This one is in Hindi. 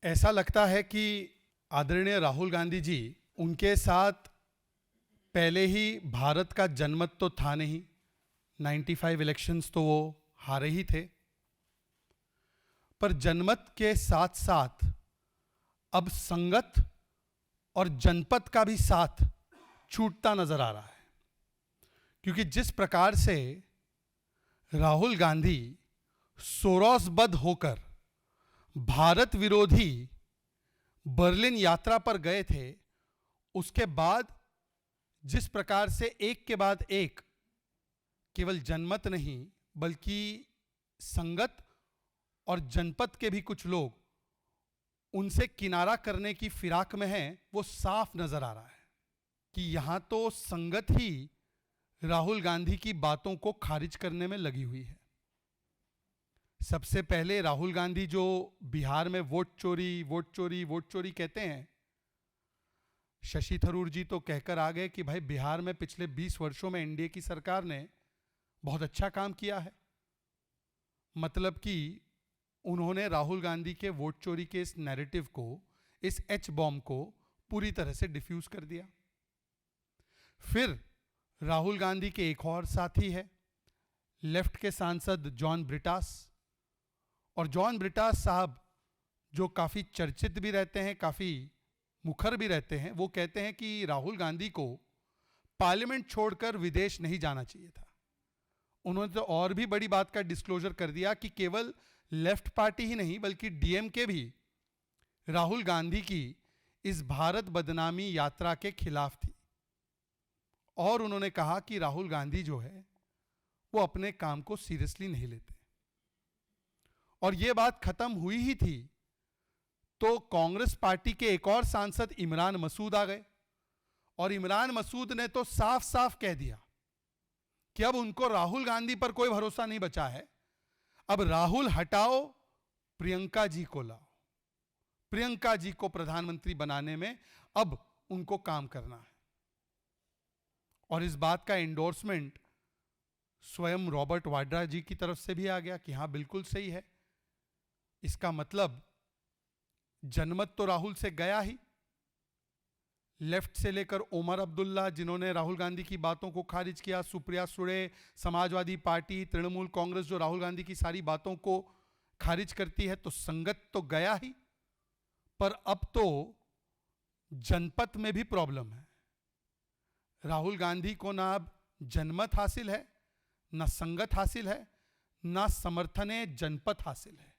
ऐसा लगता है कि आदरणीय राहुल गांधी जी, उनके साथ पहले ही भारत का जनमत तो था नहीं। 95 इलेक्शंस तो वो हारे ही थे, पर जनमत के साथ साथ अब संगत और जनपद का भी साथ छूटता नजर आ रहा है। क्योंकि जिस प्रकार से राहुल गांधी सोरोसबद्ध होकर भारत विरोधी बर्लिन यात्रा पर गए थे, उसके बाद जिस प्रकार से एक के बाद एक केवल जनमत नहीं बल्कि संगत और जनपद के भी कुछ लोग उनसे किनारा करने की फिराक में हैं, वो साफ नजर आ रहा है कि यहां तो संगत ही राहुल गांधी की बातों को खारिज करने में लगी हुई है। सबसे पहले राहुल गांधी जो बिहार में वोट चोरी कहते हैं, शशि थरूर जी तो कहकर आ गए कि भाई बिहार में पिछले 20 वर्षों में एनडीए की सरकार ने बहुत अच्छा काम किया है। मतलब कि उन्होंने राहुल गांधी के वोट चोरी के इस नैरेटिव को, इस एच बॉम्ब को पूरी तरह से डिफ्यूज कर दिया। फिर राहुल गांधी के एक और साथी है, लेफ्ट के सांसद जॉन ब्रिटास। और जॉन ब्रिटास साहब जो काफी चर्चित भी रहते हैं, काफी मुखर भी रहते हैं, वो कहते हैं कि राहुल गांधी को पार्लियामेंट छोड़कर विदेश नहीं जाना चाहिए था। उन्होंने तो और भी बड़ी बात का डिस्क्लोजर कर दिया कि केवल लेफ्ट पार्टी ही नहीं बल्कि डीएमके भी राहुल गांधी की इस भारत बदनामी यात्रा के खिलाफ थी। और उन्होंने कहा कि राहुल गांधी जो है वो अपने काम को सीरियसली नहीं लेते। और यह बात खत्म हुई ही थी तो कांग्रेस पार्टी के एक और सांसद इमरान मसूद आ गए, और इमरान मसूद ने तो साफ साफ कह दिया कि अब उनको राहुल गांधी पर कोई भरोसा नहीं बचा है। अब राहुल हटाओ, प्रियंका जी को लाओ, प्रियंका जी को प्रधानमंत्री बनाने में अब उनको काम करना है। और इस बात का एंडोर्समेंट स्वयं रॉबर्ट वाड्रा जी की तरफ से भी आ गया कि हां बिल्कुल सही है। इसका मतलब जनमत तो राहुल से गया ही। लेफ्ट से लेकर ओमर अब्दुल्ला जिन्होंने राहुल गांधी की बातों को खारिज किया, सुप्रिया सुळे, समाजवादी पार्टी, तृणमूल कांग्रेस जो राहुल गांधी की सारी बातों को खारिज करती है, तो संगत तो गया ही, पर अब तो जनपद में भी प्रॉब्लम है। राहुल गांधी को ना अब जनमत हासिल है, ना संगत हासिल है, ना समर्थन जनपद हासिल है।